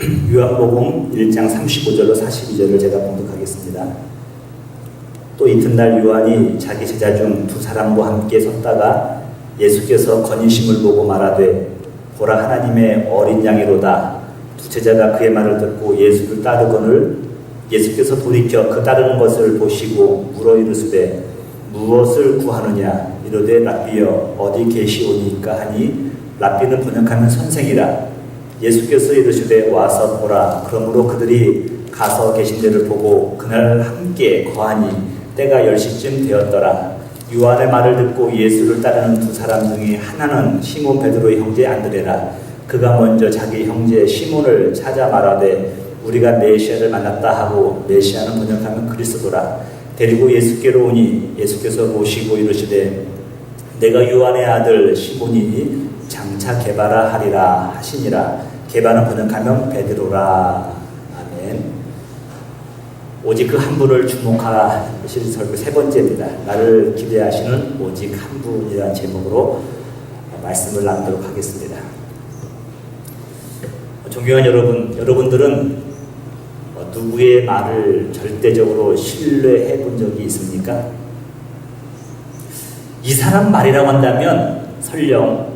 요한복음 1장 35절로 42절을 제가 봉독하겠습니다. 또 이튿날 요한이 자기 제자 중 두 사람과 함께 섰다가 예수께서 건의심을 보고 말하되 보라 하나님의 어린 양이로다. 두 제자가 그의 말을 듣고 예수를 따르거늘 예수께서 돌이켜 그 따르는 것을 보시고 물어 이르시되 무엇을 구하느냐. 이르되 랍비여 어디 계시오니까 하니 랍비는 번역하면 선생이라. 예수께서 이르시되 와서 보라. 그러므로 그들이 가서 계신 데를 보고 그날 함께 거하니 때가 10시쯤 되었더라. 요한의 말을 듣고 예수를 따르는 두 사람 중에 하나는 시몬 베드로의 형제 안드레라. 그가 먼저 자기 형제 시몬을 찾아 말하되 우리가 메시아를 만났다 하고 메시아는 번역하면 그리스도라. 데리고 예수께로 오니 예수께서 모시고 이르시되 내가 요한의 아들 시몬이니 장차 게바라 하리라 하시니라. 게바는 번역하면 베드로라. 아멘. 오직 그 한 분을 주목하실 설교 세 번째입니다. 나를 기대하시는 오직 한 분이라는 제목으로 말씀을 나누도록 하겠습니다. 존경하는 여러분, 여러분들은 누구의 말을 절대적으로 신뢰해 본 적이 있습니까? 이 사람 말이라고 한다면 설령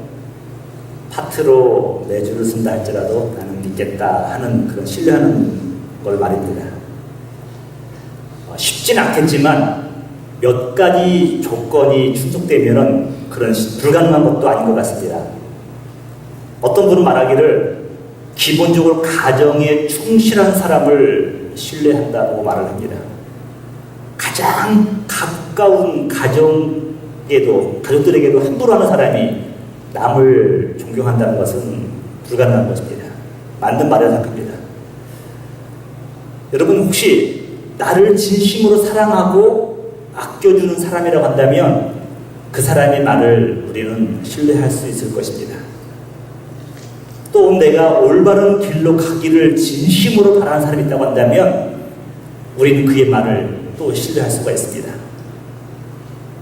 파트로 매주를 쓴다 할지라도 나는 믿겠다 하는 그런 신뢰하는 걸 말입니다. 쉽진 않겠지만 몇 가지 조건이 충족되면은 그런 불가능한 것도 아닌 것 같습니다. 어떤 분은 말하기를 기본적으로 가정에 충실한 사람을 신뢰한다고 말을 합니다. 가장 가까운 가족들에게도 함부로 하는 사람이 남을 존경한다는 것은 불가능한 것입니다. 만든 말이라 생각합니다. 여러분 혹시 나를 진심으로 사랑하고 아껴주는 사람이라고 한다면 그 사람의 말을 우리는 신뢰할 수 있을 것입니다. 또 내가 올바른 길로 가기를 진심으로 바라는 사람이 있다고 한다면 우리는 그의 말을 또 신뢰할 수가 있습니다.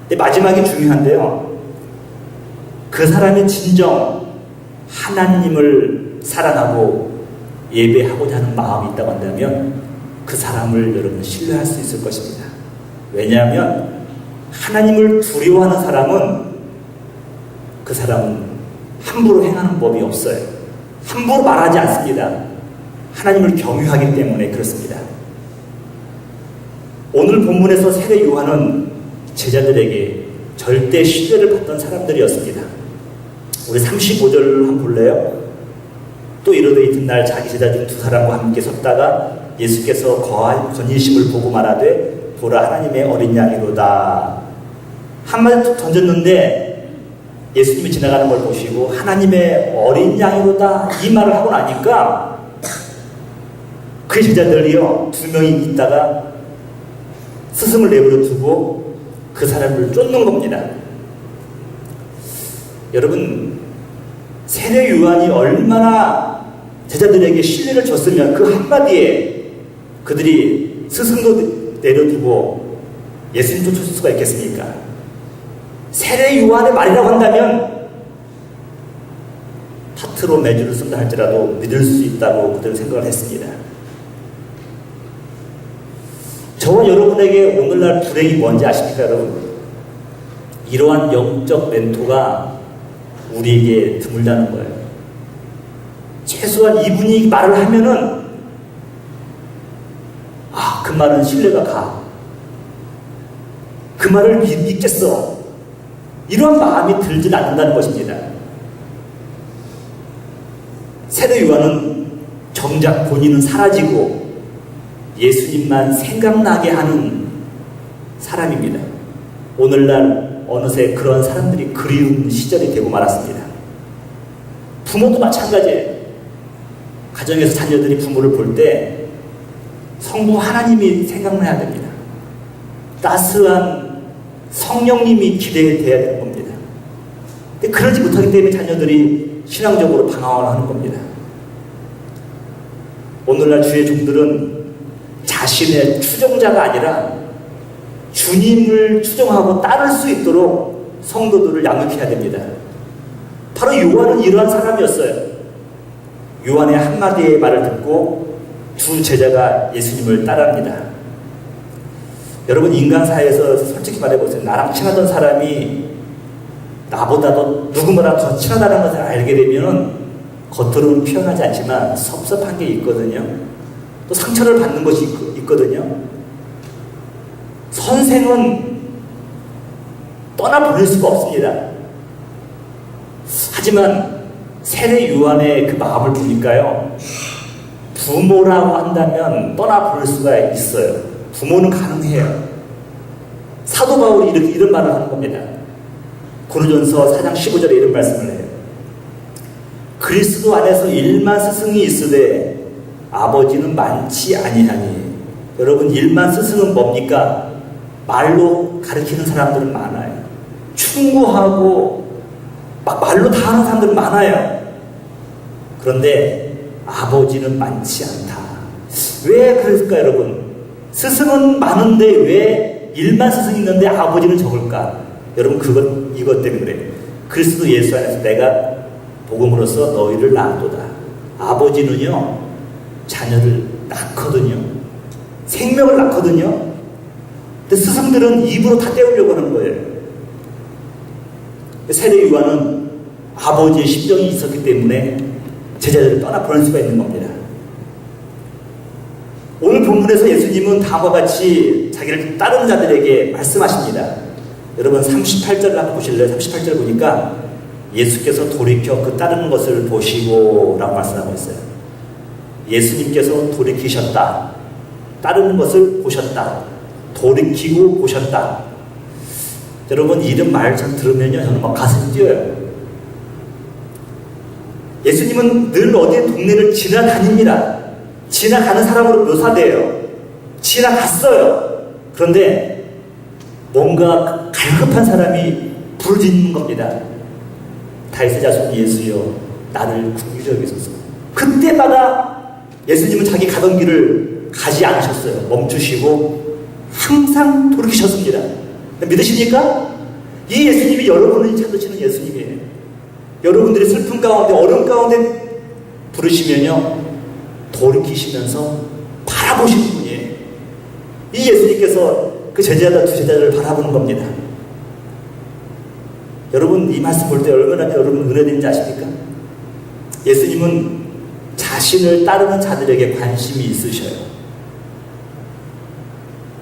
근데 마지막이 중요한데요. 그 사람이 진정 하나님을 사랑하고 예배하고자 하는 마음이 있다고 한다면 그 사람을 여러분 신뢰할 수 있을 것입니다. 왜냐하면 하나님을 두려워하는 사람은 그 사람은 함부로 행하는 법이 없어요. 함부로 말하지 않습니다. 하나님을 경유하기 때문에 그렇습니다. 오늘 본문에서 세례 요한은 제자들에게 절대 신뢰를 받던 사람들이었습니다. 우리 35절을 한번 볼래요? 또 이르되 이튿날 자기 제자 중 두 사람과 함께 섰다가 예수께서 건의심을 보고 말하되 보라 하나님의 어린 양이로다. 한마디 툭 던졌는데 예수님이 지나가는 걸 보시고 하나님의 어린 양이로다 이 말을 하고 나니까 그 제자들이요 2명이 있다가 스승을 내버려 두고 그 사람을 쫓는 겁니다. 여러분 세례 요한이 얼마나 제자들에게 신뢰를 줬으면 그 한마디에 그들이 스승도 내려두고 예수님 쫓을 수가 있겠습니까? 세례 요한의 말이라고 한다면 파트로 매주를 쓴다 할지라도 믿을 수 있다고 그들은 생각을 했습니다. 저와 여러분에게 오늘날 불행이 뭔지 아십니까 여러분? 이러한 영적 멘토가 우리에게 드물다는 거예요. 최소한 이분이 말을 하면은 그 말은 신뢰가 가. 그 말을 믿겠어. 이런 마음이 들지 않는다는 것입니다. 세례 요한은 정작 본인은 사라지고 예수님만 생각나게 하는 사람입니다. 오늘날 어느새 그런 사람들이 그리운 시절이 되고 말았습니다. 부모도 마찬가지예요. 가정에서 자녀들이 부모를 볼 때 성부 하나님이 생각나야 됩니다. 따스한 성령님이 기대돼야 되는 겁니다. 근데 그러지 못하기 때문에 자녀들이 신앙적으로 방황을 하는 겁니다. 오늘날 주의 종들은 자신의 추종자가 아니라 주님을 추종하고 따를 수 있도록 성도들을 양육해야 됩니다. 바로 요한은 이러한 사람이었어요. 요한의 한마디의 말을 듣고 두 제자가 예수님을 따라합니다. 여러분, 인간 사회에서 솔직히 말해보세요. 나랑 친하던 사람이 나보다도 누구보다 더 친하다는 것을 알게 되면 겉으로는 표현하지 않지만 섭섭한 게 있거든요. 또 상처를 받는 것이 있거든요. 선생은 떠나보낼 수가 없습니다. 하지만 세례 요한의 그 마음을 보니까요, 부모라고 한다면 떠나보낼 수가 있어요. 부모는 가능해요. 사도 바울이 이런 말을 하는 겁니다. 고린도전서 4장 15절에 이런 말씀을 해요. 그리스도 안에서 일만 스승이 있으되 아버지는 많지 아니하니. 여러분, 일만 스승은 뭡니까? 말로 가르치는 사람들은 많아요. 충고하고 막 말로 다 하는 사람들은 많아요. 그런데 아버지는 많지 않다. 왜 그럴까, 여러분? 스승은 많은데 왜 일만 스승이 있는데 아버지는 적을까? 여러분, 이것 때문에 그래요. 그리스도 예수 안에서 내가 복음으로써 너희를 낳았도다. 아버지는요, 자녀를 낳거든요. 생명을 낳거든요. 근데 스승들은 입으로 다 때우려고 하는 거예요. 세례 요한은 아버지의 심정이 있었기 때문에 제자들을 떠나보낼 수가 있는 겁니다. 오늘 본문에서 예수님은 다음과 같이 자기를 따르는 자들에게 말씀하십니다. 여러분, 38절을 한번 보실래요? 38절 보니까 예수께서 돌이켜 그 따르는 것을 보시고 라고 말씀하고 있어요. 예수님께서 돌이키셨다. 따르는 것을 보셨다. 돌이키고 보셨다. 여러분, 이런 말 참 들으면요, 저는 막 가슴이 뛰어요. 예수님은 늘 어디 동네를 지나다닙니다. 지나가는 사람으로 묘사돼요. 지나갔어요. 그런데 뭔가 갈급한 사람이 부르짖는 겁니다. 다윗의 자손 예수여, 나를 긍휼히 여기소서. 그때마다 예수님은 자기 가던 길을 가지 않으셨어요. 멈추시고 항상 돌이키셨습니다. 믿으십니까? 이 예수님이 여러분을 찾으시는 예수님이에요. 여러분들이 슬픔 가운데, 어려움 가운데 부르시면요, 돌이키시면서 바라보시는 분이에요. 이 예수님께서 그 제자들, 두 제자들을 바라보는 겁니다. 여러분, 이 말씀 볼 때 얼마나 여러분 은혜되는지 아십니까? 예수님은 자신을 따르는 자들에게 관심이 있으셔요.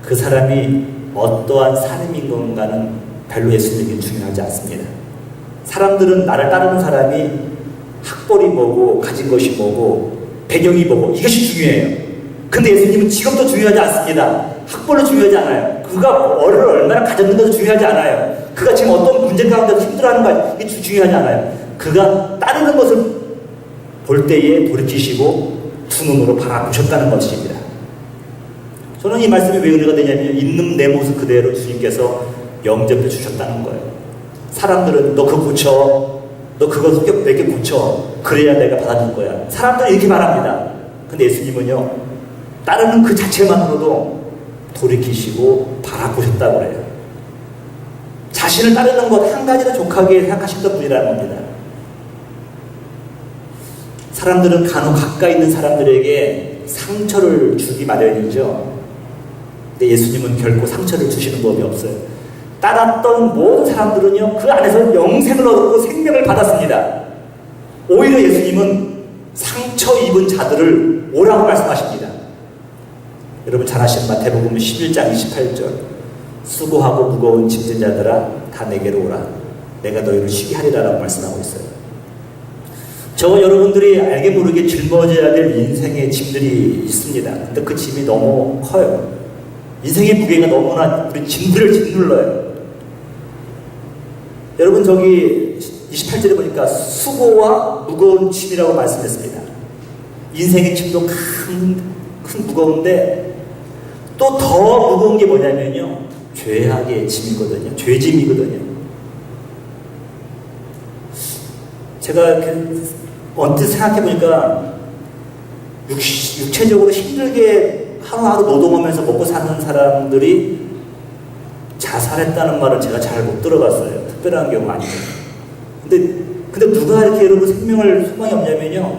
그 사람이 어떠한 사람인 건가는 별로 예수님에게 중요하지 않습니다. 사람들은 나를 따르는 사람이 학벌이 뭐고, 가진 것이 뭐고, 배경이 뭐고, 이것이 중요해요. 근데 예수님은 직업도 중요하지 않습니다. 학벌도 중요하지 않아요. 그가 뭐를 얼마나 가졌는가도 중요하지 않아요. 그가 지금 어떤 문제 가운데 힘들어하는 거, 이게 중요하지 않아요. 그가 따르는 것을 볼 때에 돌이키시고 두 눈으로 바라보셨다는 것입니다. 저는 이 말씀이 왜 은혜가 되냐면, 있는 내 모습 그대로 주님께서 영접해 주셨다는 거예요. 사람들은 너 그거 고쳐, 너 그거 성격 몇 개 고쳐, 그래야 내가 받아줄 거야. 사람들은 이렇게 말합니다. 근데 예수님은요, 따르는 그 자체만으로도 돌이키시고 바라보셨다고 그래요. 자신을 따르는 것 한 가지도 족하게 생각하셨던 분이라는 겁니다. 사람들은 간혹 가까이 있는 사람들에게 상처를 주기 마련이죠. 근데 예수님은 결코 상처를 주시는 법이 없어요. 따랐던 모든 사람들은요, 그 안에서 영생을 얻고 생명을 받았습니다. 오히려 예수님은 상처 입은 자들을 오라고 말씀하십니다. 여러분 잘 아시는 마태복음 11장 28절, 수고하고 무거운 짐진 자들아 다 내게로 오라, 내가 너희를 쉬게 하리라 라고 말씀하고 있어요. 저와 여러분들이 알게 모르게 짊어져야 될 인생의 짐들이 있습니다. 근데 그 짐이 너무 커요. 인생의 무게가 너무나 우리 짐들을 짓눌러요. 여러분, 저기 28절에 보니까 수고와 무거운 짐이라고 말씀했습니다. 인생의 짐도 큰 무거운데 또 더 무거운 게 뭐냐면요, 죄악의 짐이거든요. 죄짐이거든요. 제가 언뜻 생각해보니까 육체적으로 힘들게 하루하루 노동하면서 먹고 사는 사람들이 자살했다는 말을 제가 잘 못 들어봤어요. 특별한 경우 아니에요. 근데 누가 이렇게 여러분 생명을 소망이 없냐면요,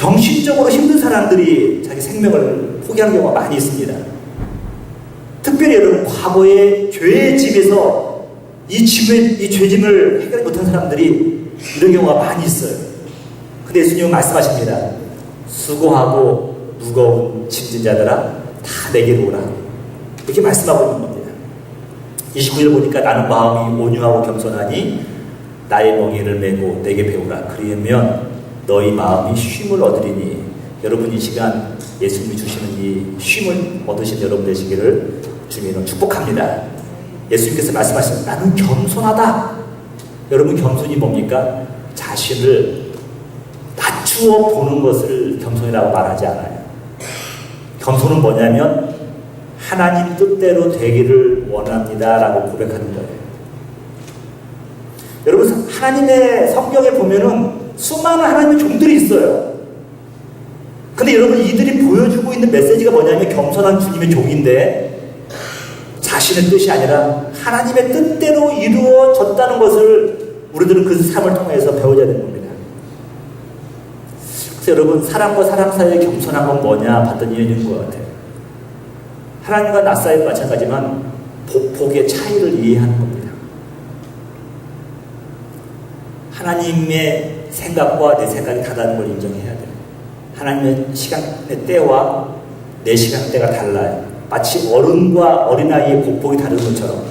정신적으로 힘든 사람들이 자기 생명을 포기하는 경우가 많이 있습니다. 특별히 여러분, 과거에 죄의 집에서 이 죄짐을 해결 못한 사람들이 이런 경우가 많이 있어요. 근데 예수님은 말씀하십니다. 수고하고 무거운 짐진 자들아 다 내게로 오라. 이렇게 말씀하고 있는 겁니다. 29절 보니까 나는 마음이 온유하고 겸손하니 나의 멍에를 메고 내게 배우라. 그러면 너희 마음이 쉼을 얻으리니. 여러분, 이 시간 예수님이 주시는 이 쉼을 얻으신 여러분 되시기를 주님으로 축복합니다. 예수님께서 말씀하셨습니다. 나는 겸손하다. 여러분, 겸손이 뭡니까? 자신을 낮추어 보는 것을 겸손이라고 말하지 않아요. 겸손은 뭐냐면 하나님 뜻대로 되기를 원합니다 라고 고백하는 거예요. 여러분, 하나님의 성경에 보면은 수많은 하나님의 종들이 있어요. 근데 여러분, 이들이 보여주고 있는 메시지가 뭐냐면 겸손한 주님의 종인데 자신의 뜻이 아니라 하나님의 뜻대로 이루어졌다는 것을 우리들은 그 삶을 통해서 배워야 되는 겁니다. 그래서 여러분, 사람과 사람 사이의 겸손한 건 뭐냐 봤더니 이런 것 같아요. 하나님과 나 사이도 마찬가지지만 복의 차이를 이해하는 겁니다. 하나님의 생각과 내 생각이 다르다는 걸 인정해야 돼요. 하나님의 시간의 때와 내 시간의 때가 달라요. 마치 어른과 어린아이의 복복이 다른 것처럼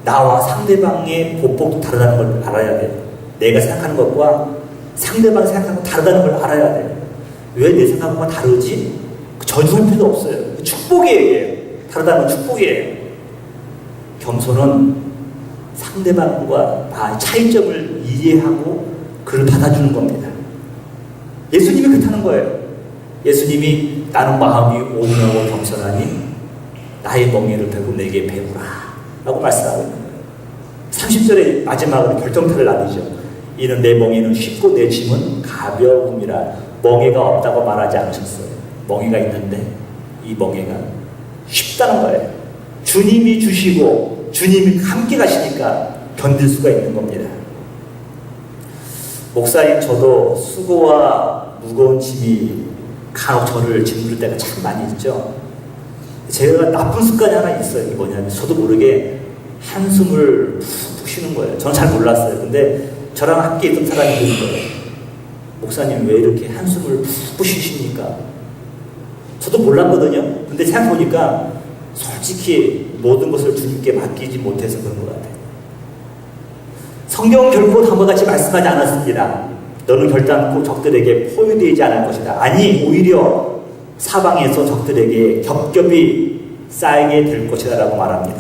나와 상대방의 복복도 다르다는 걸 알아야 돼요. 내가 생각하는 것과 상대방이 생각하는 것 다르다는 걸 알아야 돼요. 왜 내 생각과 다르지? 저주할 필요도 없어요. 축복이에요. 다르다는 건 축복이에요. 겸손은 상대방과 나의 차이점을 이해하고 그를 받아주는 겁니다. 예수님이 그렇다는 거예요. 예수님이 나는 마음이 온유하고 겸손하니 나의 멍에를 베고 내게 배우라 라고 말씀하고 있는 거예요. 30절의 마지막으로 결정타를 나누죠. 이는 내 멍에는 쉽고 내 짐은 가벼움이라. 멍에가 없다고 말하지 않으셨어요. 멍에가 있는데 이 멍에가 쉽다는 거예요. 주님이 주시고 주님이 함께 가시니까 견딜 수가 있는 겁니다. 목사인 저도 수고와 무거운 짐이 간혹 저를 짓누를 때가 참 많이 있죠. 제가 나쁜 습관이 하나 있어요. 이게 뭐냐면 저도 모르게 한숨을 푹 쉬는 거예요. 저는 잘 몰랐어요. 근데 저랑 함께 있던 사람이 그런 거예요. 목사님 왜 이렇게 한숨을 푹 쉬십니까? 저도 몰랐거든요. 근데 생각해보니까 솔직히 모든 것을 주님께 맡기지 못해서 그런 것 같아요. 성경은 결코 다음과 같이 말씀하지 않았습니다. 너는 결단코 적들에게 포위되지 않을 것이다. 아니, 오히려 사방에서 적들에게 겹겹이 쌓이게 될 것이다 라고 말합니다.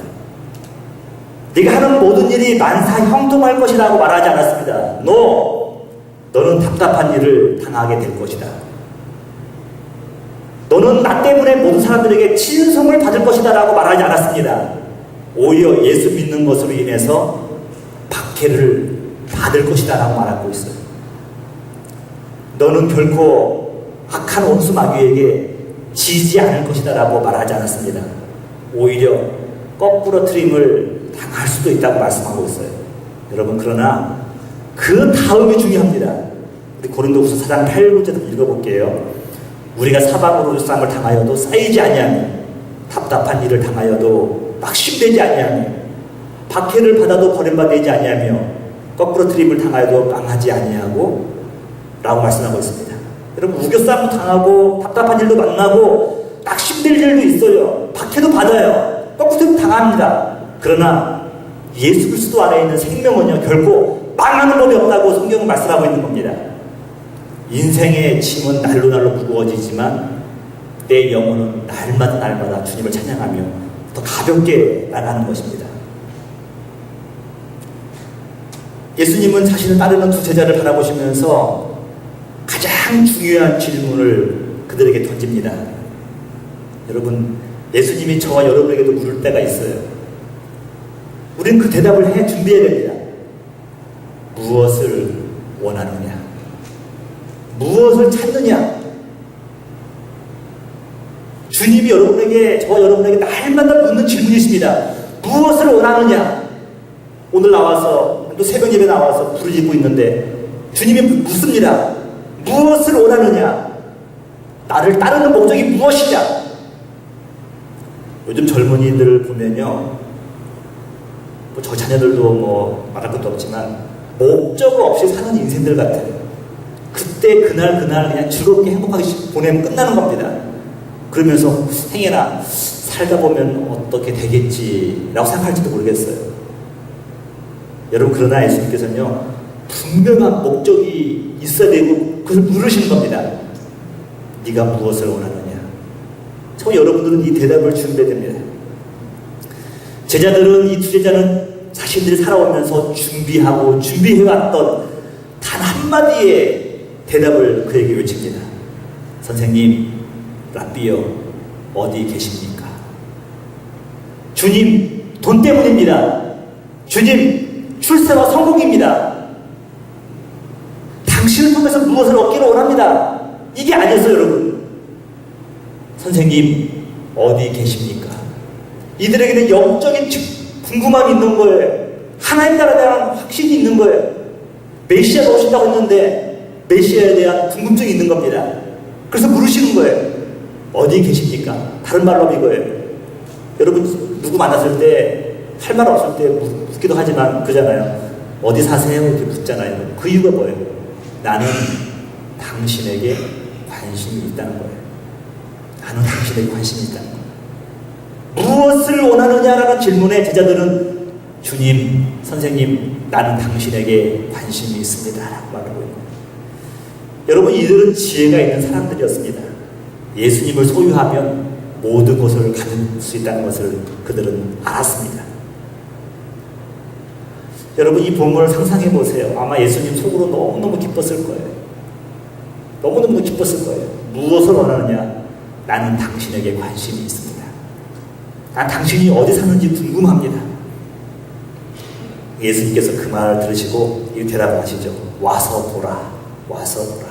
네가 하는 모든 일이 만사 형통할 것이라고 말하지 않았습니다. 너는 답답한 일을 당하게 될 것이다. 너는 나 때문에 모든 사람들에게 친송을 받을 것이다 라고 말하지 않았습니다. 오히려 예수 믿는 것으로 인해서 박해를 받을 것이다 라고 말하고 있어요. 너는 결코 악한 원수 마귀에게 지지 않을 것이다 라고 말하지 않았습니다. 오히려 거꾸로 트림을 당할 수도 있다고 말씀하고 있어요. 여러분, 그러나 그 다음이 중요합니다. 우리 고린도후서 4장 8절부터 읽어볼게요. 우리가 사방으로 싸움을 당하여도 쌓이지 아니하며 답답한 일을 당하여도 막심되지 아니하며 박해를 받아도 버림받지 아니하며 거꾸로 트림을 당하여도 망하지 아니하고 라고 말씀하고 있습니다. 여러분, 우겨싸움도 당하고 답답한 일도 만나고 낙심될 일도 있어요. 박해도 받아요. 거꾸로 트림 당합니다. 그러나 예수 그리스도 안에 있는 생명은요, 결코 망하는 법이 없다고 성경은 말씀하고 있는 겁니다. 인생의 짐은 날로 무거워지지만 내 영혼은 날마다 주님을 찬양하며 더 가볍게 나가는 것입니다. 예수님은 자신을 따르는 두 제자를 바라보시면서 가장 중요한 질문을 그들에게 던집니다. 여러분, 예수님이 저와 여러분에게도 물을 때가 있어요. 우리는 그 대답을 준비해야 됩니다. 무엇을 원하느냐? 무엇을 찾느냐? 주님이 저와 여러분에게 날마다 묻는 질문이십니다. 무엇을 원하느냐? 오늘 나와서 또 새벽 예배 나와서 부르짖고 있는데 주님이 묻습니다. 무엇을 원하느냐? 나를 따르는 목적이 무엇이냐? 요즘 젊은이들을 보면요, 뭐 저 자녀들도 뭐 말할 것도 없지만 목적 없이 사는 인생들 같아요. 그때 그날 그냥 즐겁게 행복하게 보내면 끝나는 겁니다. 그러면서 행여나 살다 보면 어떻게 되겠지라고 생각할지도 모르겠어요. 여러분, 그러나 예수님께서는요, 분명한 목적이 있어야 되고 그걸 물으시는 겁니다. 네가 무엇을 원하느냐? 저 여러분들은 이 대답을 준비해야 됩니다. 제자들은, 이 두 제자는 자신들이 살아오면서 준비해왔던 단 한마디의 대답을 그에게 외칩니다. 선생님, 랍비여, 어디 계십니까? 주님, 돈 때문입니다. 주님, 출세와 성공입니다. 당신을 통해서 무엇을 얻기를 원합니다. 이게 아니었어요, 여러분. 선생님, 어디 계십니까? 이들에게는 영적인 궁금함이 있는 거예요. 하나님 나라에 대한 확신이 있는 거예요. 메시아가 오신다고 했는데 메시아에 대한 궁금증이 있는 겁니다. 그래서 물으시는 거예요. 어디 계십니까? 다른 말로 이거예요. 여러분, 누구 만났을 때 할 말 없을 때 묻기도 하지만 그잖아요. 어디 사세요? 이렇게 묻잖아요. 그 이유가 뭐예요? 나는 당신에게 관심이 있다는 거예요. 나는 당신에게 관심이 있다는 거예요. 무엇을 원하느냐라는 질문에 제자들은 주님, 선생님, 나는 당신에게 관심이 있습니다 라고 말하고 있는 거예요. 여러분, 이들은 지혜가 있는 사람들이었습니다. 예수님을 소유하면 모든 것을 가질 수 있다는 것을 그들은 알았습니다. 여러분, 이 본문을 상상해 보세요. 아마 예수님 속으로 너무너무 기뻤을 거예요. 너무너무 기뻤을 거예요. 무엇을 원하느냐? 나는 당신에게 관심이 있습니다. 난 당신이 어디 사는지 궁금합니다. 예수님께서 그 말을 들으시고 이 대답을 하시죠. 와서 보라. 와서 보라.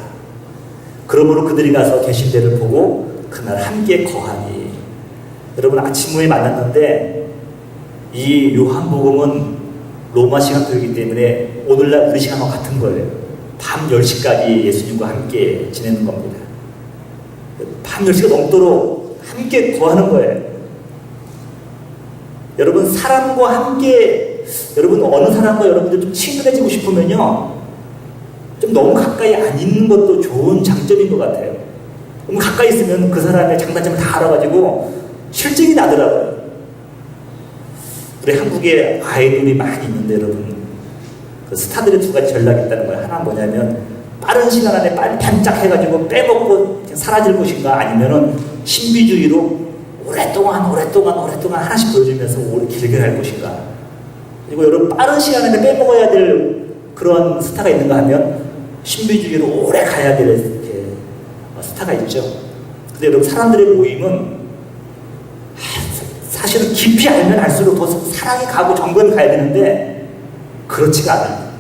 그러므로 그들이 가서 계신 데를 보고 그날 함께 거하니. 여러분, 아침 후에 만났는데 이 요한복음은 로마 시간표이기 때문에 오늘날 우리 시간과 같은 거예요. 밤 10시까지 예수님과 함께 지내는 겁니다. 밤 10시가 넘도록 함께 거하는 거예요. 여러분, 사람과 함께, 여러분, 어느 사람과 여러분들 좀 친근해지고 싶으면요, 좀 너무 가까이 안 있는 것도 좋은 장점인 것 같아요. 너무 가까이 있으면 그 사람의 장단점을 다 알아가지고 실증이 나더라고요. 우리 한국에 아이돌이 많이 있는데 여러분, 그 스타들의 두 가지 전략이 있다는 거예요. 하나는 뭐냐면 빠른 시간 안에 빨리 반짝 해가지고 빼먹고 사라질 것인가, 아니면은 신비주의로 오랫동안 하나씩 보여주면서 오래 길게 갈 것인가. 그리고 여러분, 빠른 시간 안에 빼먹어야 될 그런 스타가 있는가 하면 신비주의로 오래 가야 될 이렇게 스타가 있죠. 근데 여러분, 사람들의 모임은 사실은 깊이 알면 알수록 더 사랑이 가고 정감이 가야 되는데 그렇지가 않아요.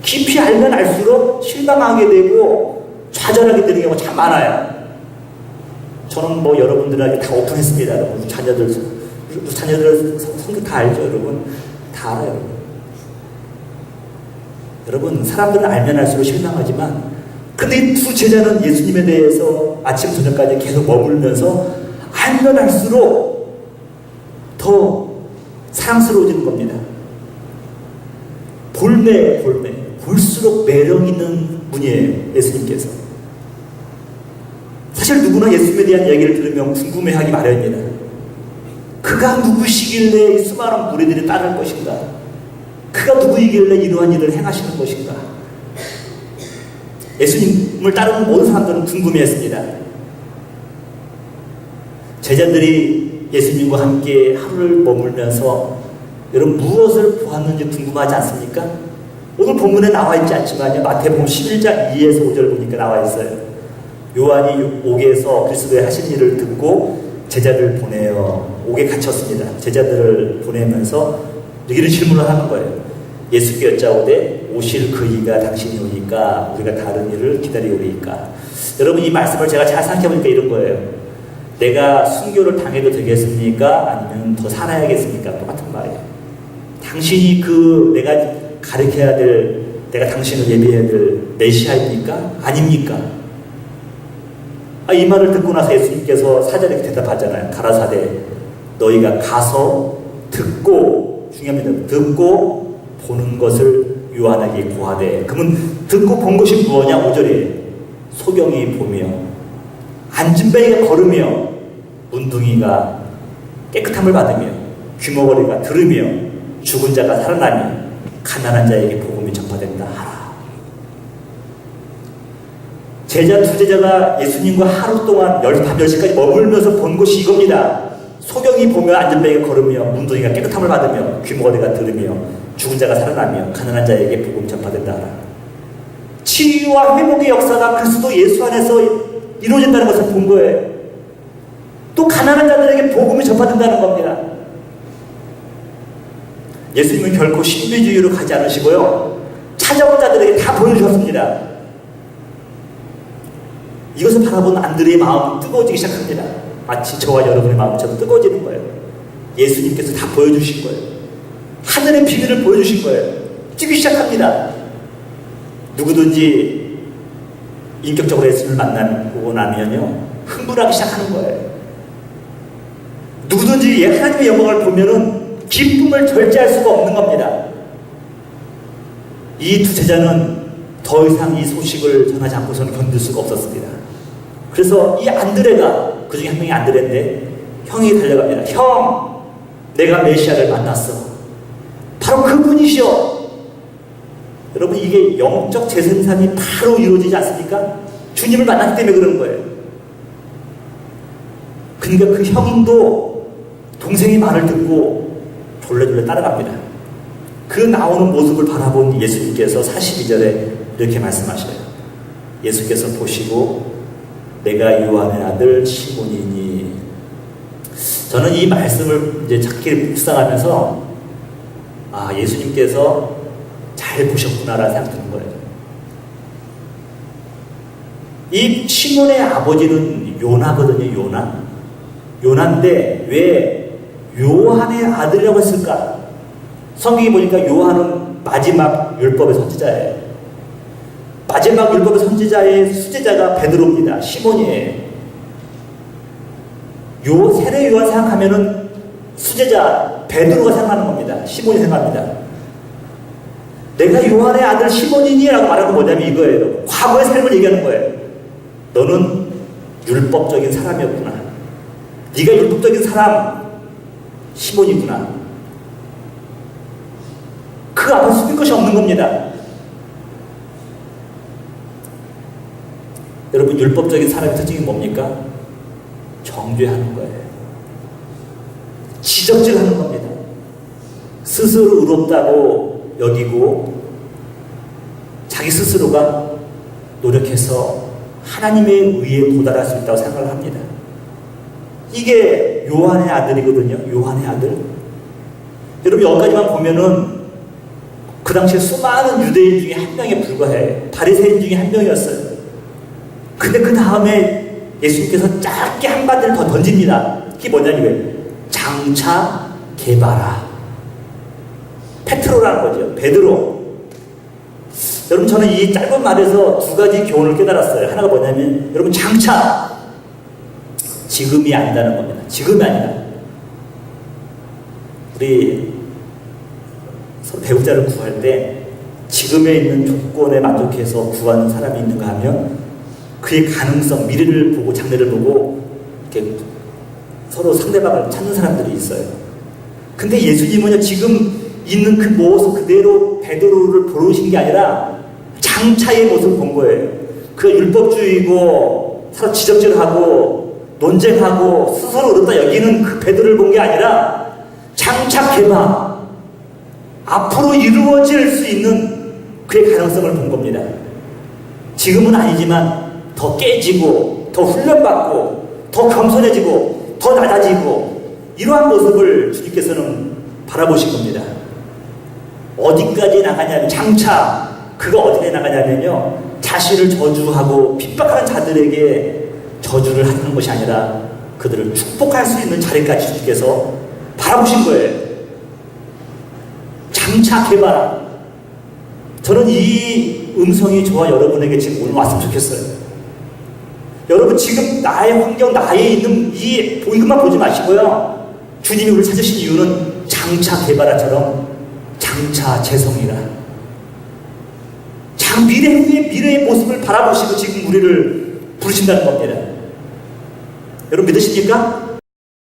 깊이 알면 알수록 실망하게 되고 좌절하게 되는 경우가 참 많아요. 저는 뭐 여러분들에게 다 오픈했습니다. 우리 자녀들 성격 다 알죠, 여러분? 다 알아요. 여러분, 사람들은 알면 알수록 실망하지만, 근데 이 두 제자는 예수님에 대해서 아침 저녁까지 계속 머물면서 알면 알수록 더 사랑스러워지는 겁니다. 볼수록 매력 있는 분이에요, 예수님께서. 사실 누구나 예수님에 대한 얘기를 들으면 궁금해하기 마련입니다. 그가 누구시길래 이 수많은 무리들이 따를 것인가? 그가 누구이길래 이러한 일을 행하시는 것인가? 예수님을 따르는 모든 사람들은 궁금해했습니다. 제자들이 예수님과 함께 하루를 머물면서 여러분, 무엇을 보았는지 궁금하지 않습니까? 오늘 본문에 나와 있지 않지만요, 마태복음 11장 2에서 5절 보니까 나와 있어요. 요한이 옥에서 그리스도의 하신 일을 듣고 제자들을 보내어 옥에 갇혔습니다. 제자들을 보내면서 이런 질문을 하는 거예요. 예수께 여짜오되 오실 그 이가 당신이 오니까 우리가 다른 일을 기다리오리이까. 여러분, 이 말씀을 제가 잘 생각해보니까 이런 거예요. 내가 순교를 당해도 되겠습니까? 아니면 더 살아야겠습니까? 똑같은 말이에요. 당신이 내가 가르쳐야 될, 내가 당신을 예비해야 될 메시아입니까? 아닙니까? 이 말을 듣고 나서 예수님께서 4절에 대답하잖아요. 가라사대 너희가 가서 듣고, 중요합니다. 듣고 보는 것을 요한에게 고하되. 그러면 듣고 본 것이 무엇이냐? 5절에 소경이 보며 안진뱅이가 걸으며 문둥이가 깨끗함을 받으며 귀머거리가 들으며 죽은 자가 살아나며 가난한 자에게 복음이 전파된다 하라. 제자 두 제자가 예수님과 하루 동안 밤 10시까지 머물면서 본 것이 이겁니다. 소경이 보며 안전뱅이가 걸으며 문둥이가 깨끗함을 받으며 귀머거리가 들으며 죽은 자가 살아나며 가난한 자에게 복음 전파된다 하라. 치유와 회복의 역사가 그리스도 예수 안에서 이루어진다는 것을 본 거예요. 또 가난한 자들에게 복음이 전파된다는 겁니다. 예수님은 결코 신비주의로 가지 않으시고요, 찾아온 자들에게 다 보여주셨습니다. 이것을 바라보는 안드레의 마음은 뜨거워지기 시작합니다. 마치 저와 여러분의 마음처럼 뜨거워지는 거예요. 예수님께서 다 보여주신 거예요. 하늘의 비밀을 보여주신 거예요. 뛰기 시작합니다. 누구든지 인격적으로 예수님을 만나고 나면요, 흥분하기 시작하는 거예요. 누구든지 하나님의 영광을 보면은 기쁨을 절제할 수가 없는 겁니다. 이 두 제자는 더 이상 이 소식을 전하지 않고서는 견딜 수가 없었습니다. 그래서 이 안드레가, 그 중에 한 명이 안드레인데, 형이 달려갑니다. 형, 내가 메시아를 만났어. 바로 그분이시여. 여러분, 이게 영적 재생산이 바로 이루어지지 않습니까? 주님을 만났기 때문에 그런 거예요. 그러니까 그 형도 동생의 말을 듣고 졸래졸래 따라갑니다. 그 나오는 모습을 바라본 예수님께서 42절에 이렇게 말씀하셔요. 예수께서 보시고 내가 요한의 아들 시몬이니. 저는 이 말씀을 이제 찾기를 묵상하면서 예수님께서 잘 보셨구나라는 생각이 드는 거예요. 이 시몬의 아버지는 요나거든요. 요나인데 왜 요한의 아들이라고 했을까? 성경에 보니까 요한은 마지막 율법의 선지자예요. 마지막 율법의 선지자의 수제자가 베드로입니다. 시몬이에요. 세례 요한 생각하면은 수제자 베드로가 생각하는 겁니다. 시몬이 생각합니다. 내가 요한의 아들 시몬이니라고 말하는 건 뭐냐면 이거예요. 과거의 삶을 얘기하는 거예요. 너는 율법적인 사람이었구나. 네가 율법적인 사람 시몬이구나. 그 앞에 숨길 것이 없는 겁니다. 여러분, 율법적인 사람의 특징이 뭡니까? 정죄하는 거예요. 지적질하는 겁니다. 스스로 의롭다고 여기고 자기 스스로가 노력해서 하나님의 의에 도달할 수 있다고 생각을 합니다. 이게 요한의 아들이거든요. 요한의 아들. 여러분, 여기까지만 보면은 그 당시에 수많은 유대인 중에 한 명에 불과해. 바리새인 중에 한 명이었어요. 근데 그 다음에 예수님께서 짧게 한마디를 더 던집니다. 그게 뭐냐면 장차 개바라. 페트로라는 거죠. 베드로. 여러분, 저는 이 짧은 말에서 두 가지 교훈을 깨달았어요. 하나가 뭐냐면, 여러분, 장차 지금이 아니라는 겁니다. 지금이 아니라. 우리 서로 배우자를 구할 때 지금에 있는 조건에 만족해서 구하는 사람이 있는가 하면 그의 가능성, 미래를 보고 장래를 보고 이렇게 서로 상대방을 찾는 사람들이 있어요. 근데 예수님은요, 지금 있는 그 모습 그대로 베드로를 부르신 게 아니라 장차의 모습을 본 거예요. 그가 율법주의고 서로 지적질하고 논쟁하고 스스로 의롭다 여기는 그 베드로를 본 게 아니라 장차 개바, 앞으로 이루어질 수 있는 그의 가능성을 본 겁니다. 지금은 아니지만 더 깨지고 더 훈련받고 더 겸손해지고 더 낮아지고 이러한 모습을 주님께서는 바라보신 겁니다. 어디까지 나가냐면, 장차 그가 어디에 나가냐면요, 자신을 저주하고 핍박하는 자들에게 저주를 하는 것이 아니라 그들을 축복할 수 있는 자리까지 주님께서 바라보신 거예요. 장차 개바라. 저는 이 음성이 저와 여러분에게 지금 오늘 왔으면 좋겠어요. 여러분 지금 나의 환경, 나에 있는 이것만 보지 마시고요. 주님이 우리를 찾으신 이유는 장차 개발아처럼 장차 재성이라. 미래의 모습을 바라보시고 지금 우리를 부르신다는 겁니다. 여러분 믿으십니까?